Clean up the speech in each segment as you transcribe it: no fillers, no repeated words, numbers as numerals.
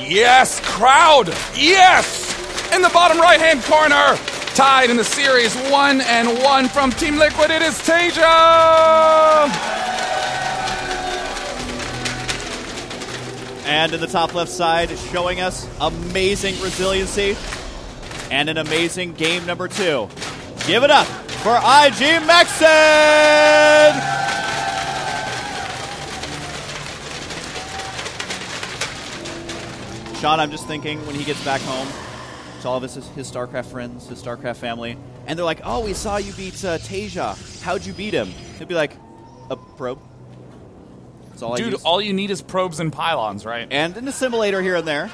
Yes, crowd. Yes. In the bottom right-hand corner, tied in the series 1-1 from Team Liquid, it is Taeja. And in the top left side, showing us amazing resiliency and an amazing game number 2. Give it up for IG MacSed! Sean, I'm just thinking when he gets back home to all of his StarCraft friends, his StarCraft family, and they're like, oh, we saw you beat Taeja. How'd you beat him? He'll be like, a probe. That's all Dude, all you need is probes and pylons, right? And an assimilator here and there.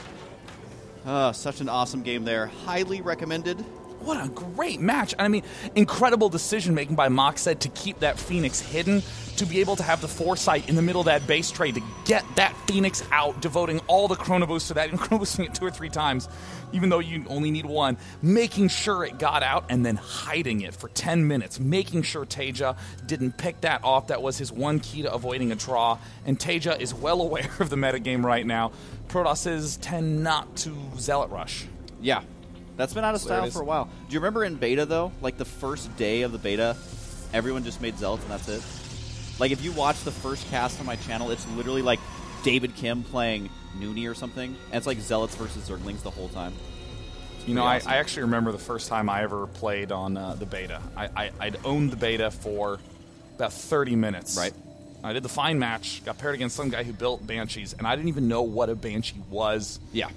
Such an awesome game there. Highly recommended. What a great match. I mean, incredible decision-making by MacSed to keep that Phoenix hidden, to be able to have the foresight in the middle of that base trade to get that Phoenix out, devoting all the Chrono Boost to that, and Chrono Boosting it 2 or 3 times, even though you only need 1, making sure it got out, and then hiding it for 10 minutes, making sure Taeja didn't pick that off. That was his one key to avoiding a draw, and Taeja is well aware of the metagame right now. Protosses tend not to Zealot Rush. Yeah. That's been out of style for a while. Do you remember in beta, though, like the first day of the beta, everyone just made Zealots and that's it? Like, if you watch the first cast on my channel, it's literally like David Kim playing Noonie or something, and it's like Zealots versus Zerglings the whole time. You know, awesome. I actually remember the first time I ever played on the beta. I'd owned the beta for about 30 minutes. Right. I did the fine match, got paired against some guy who built Banshees, and I didn't even know what a Banshee was. Yeah.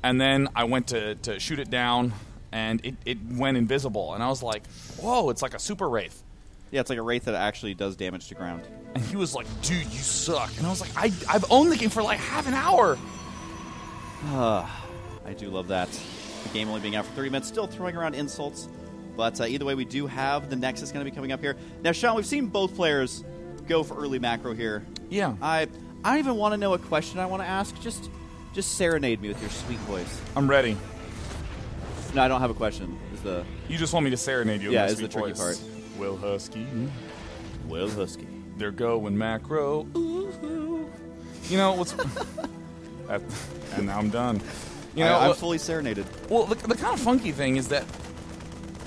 And then I went to shoot it down, and it went invisible. And I was like, whoa, it's like a super Wraith. Yeah, it's like a Wraith that actually does damage to ground. And he was like, dude, you suck. And I was like, I've owned the game for like half an hour. I do love that. The game only being out for 30 minutes, still throwing around insults. But either way, we do have the Nexus going to be coming up here. Now, Sean, we've seen both players go for early macro here. Yeah. I don't even want to know a question I want to ask. Just serenade me with your sweet voice. I'm ready. No, I don't have a question. You just want me to serenade you? Yeah, with is the tricky part. Will Husky. Will Husky. They're going macro. Ooh. You know what's? And now I'm done. You know, I'm fully serenaded. Well, the kind of funky thing is that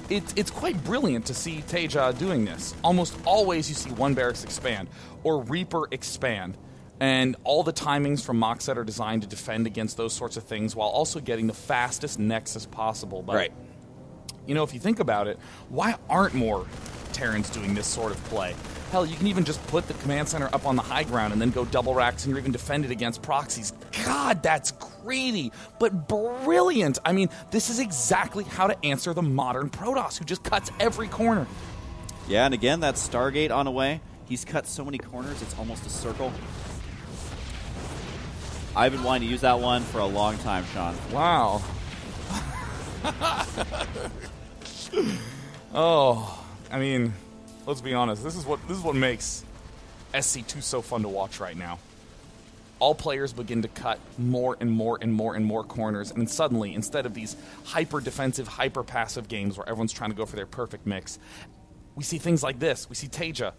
it's quite brilliant to see Taeja doing this. Almost always you see one barracks expand or Reaper expand. And all the timings from MacSed are designed to defend against those sorts of things while also getting the fastest Nexus possible. But, right. You know, if you think about it, why aren't more Terrans doing this sort of play? Hell, you can even just put the command center up on the high ground and then go double racks and you're even defended against proxies. God, that's greedy, but brilliant. I mean, this is exactly how to answer the modern Protoss who just cuts every corner. Yeah, and again, that Stargate on the way. He's cut so many corners, it's almost a circle. I've been wanting to use that one for a long time, Sean. Wow. Oh, I mean, let's be honest. This is what makes SC2 so fun to watch right now. All players begin to cut more and more and more and more corners, and then suddenly, instead of these hyper-defensive, hyper-passive games where everyone's trying to go for their perfect mix, we see things like this. We see Taeja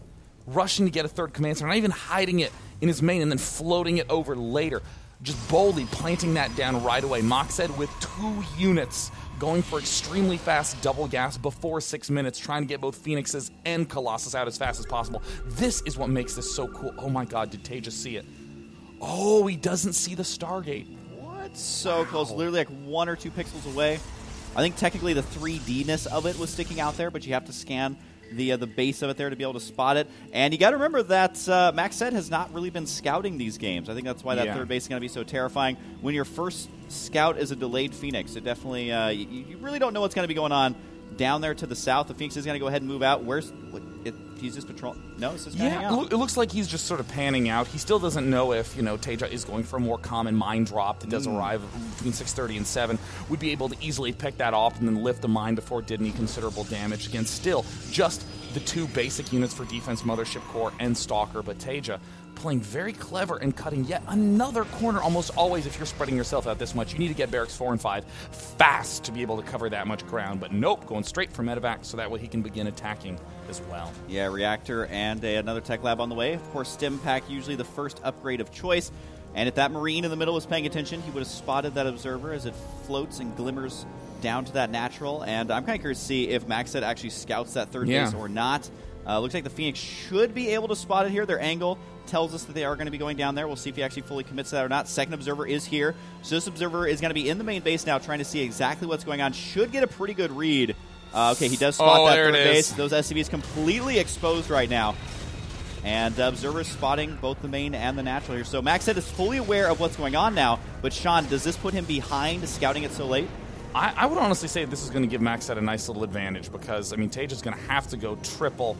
rushing to get a third command center, not even hiding it in his main and then floating it over later. Just boldly planting that down right away. MacSed with 2 units going for extremely fast double gas before 6 minutes, trying to get both Phoenixes and Colossus out as fast as possible. This is what makes this so cool. Oh my god, did Taeja see it? Oh, he doesn't see the Stargate. What? So close, literally like 1 or 2 pixels away. I think technically the 3D-ness of it was sticking out there, but you have to scan the base of it there to be able to spot it. And you got to remember that MacSed has not really been scouting these games. I think that's why that third base is going to be so terrifying. When your first scout is a delayed Phoenix, it definitely you really don't know what's going to be going on down there to the south. The Phoenix is going to go ahead and move out. He's just patrolling. No, it's just panning out. It looks like he's just sort of panning out. He still doesn't know if, Taeja is going for a more common mine drop that does arrive between 6:30 and 7. Would be able to easily pick that off and then lift the mine before it did any considerable damage. Again, still just the 2 basic units for defense, Mothership Core and Stalker. But Taeja playing very clever and cutting yet another corner. Almost always, if you're spreading yourself out this much, you need to get barracks 4 and 5 fast to be able to cover that much ground. But nope, going straight for medevac so that way he can begin attacking as well. Yeah, reactor and another tech lab on the way. Of course, stim pack usually the first upgrade of choice. And if that Marine in the middle was paying attention, he would have spotted that Observer as it floats and glimmers down to that natural. And I'm kind of curious to see if MacSed actually scouts that third base or not. Looks like the Phoenix should be able to spot it here. Their angle tells us that they are going to be going down there. We'll see if he actually fully commits to that or not. Second Observer is here. So this Observer is going to be in the main base now trying to see exactly what's going on. Should get a pretty good read. Okay, he does spot that third base. Those SCVs completely exposed right now. And Observer's spotting both the main and the natural here. So MacSed is fully aware of what's going on now. But Sean, does this put him behind scouting it so late? I would honestly say this is going to give MacSed a nice little advantage because, I mean, Taeja's going to have to go triple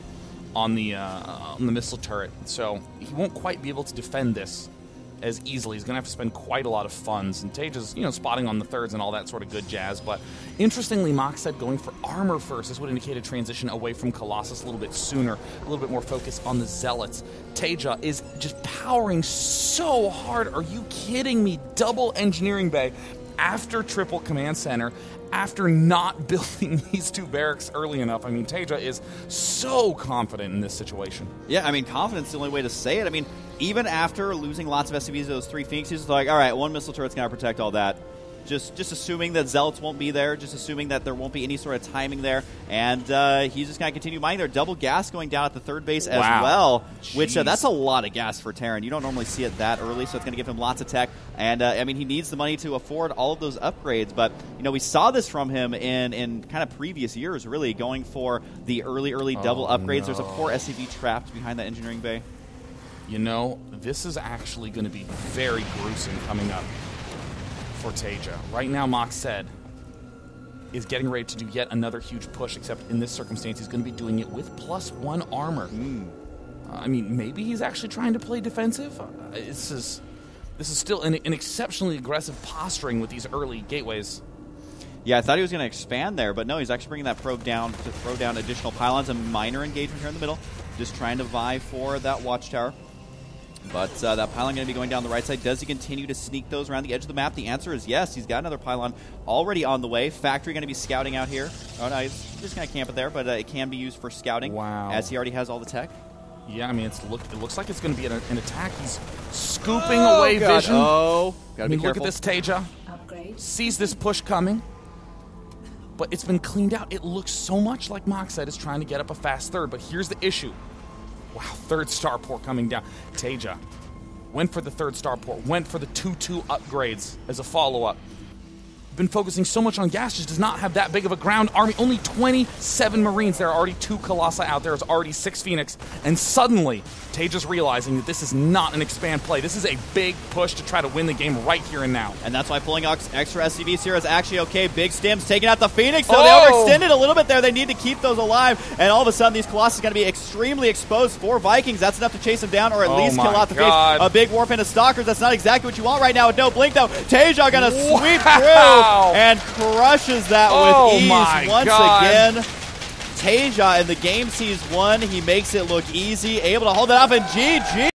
on the missile turret. So he won't quite be able to defend this as easily. He's going to have to spend quite a lot of funds. And Taeja's, spotting on the thirds and all that sort of good jazz. But interestingly, MacSed going for armor first. This would indicate a transition away from Colossus a little bit sooner, a little bit more focus on the Zealots. Taeja is just powering so hard. Are you kidding me? Double engineering bay after triple command center, after not building these 2 barracks early enough. I mean, Taeja is so confident in this situation. Yeah, I mean, confidence is the only way to say it. I mean, even after losing lots of SCVs to those 3 Phoenixes, it's like, all right, 1 missile turret's going to protect all that. Just assuming that Zealots won't be there, just assuming that there won't be any sort of timing there, and he's just going to continue mining there. Double gas going down at the third base as well, which that's a lot of gas for Terran. You don't normally see it that early, so it's going to give him lots of tech. And, I mean, he needs the money to afford all of those upgrades, but, we saw this from him in kind of previous years, really, going for the early double upgrades. No. There's a poor SCV trapped behind that engineering bay. This is actually going to be very gruesome coming up for Taeja. Right now, MacSed is getting ready to do yet another huge push, except in this circumstance, he's going to be doing it with +1 armor. I mean, maybe he's actually trying to play defensive. This is still an exceptionally aggressive posturing with these early gateways. Yeah, I thought he was going to expand there, but no, he's actually bringing that probe down to throw down additional pylons. A minor engagement here in the middle, just trying to vie for that watchtower. But that pylon going to be going down the right side. Does he continue to sneak those around the edge of the map? The answer is yes. He's got another pylon already on the way. Factory going to be scouting out here. Oh, no, he's just going to camp it there, but it can be used for scouting as he already has all the tech. Yeah, I mean, it looks like it's going to be an attack. He's scooping away vision. Oh, gotta be careful. Look at this, Taeja. Sees this push coming, but it's been cleaned out. It looks so much like MacSed is trying to get up a fast third, but here's the issue. Wow, third starport coming down. Taeja went for the third starport, went for the 2-2 upgrades as a follow-up. Been focusing so much on gas, just does not have that big of a ground army. Only 27 Marines. There are already 2 Colossi out there. There's already 6 Phoenix. And suddenly, Taeja's realizing that this is not an expand play. This is a big push to try to win the game right here and now. And that's why pulling extra SCVs here is actually okay. Big Stims taking out the Phoenix. So they overextended a little bit there. They need to keep those alive. And all of a sudden, these Colossus are going to be extremely exposed for Vikings. That's enough to chase them down or at least kill out the face. A big warp into Stalkers. That's not exactly what you want right now with no blink, though. Taeja going to sweep through and crushes that with ease once again. Taeja in the game sees 1. He makes it look easy, able to hold it off, and GG.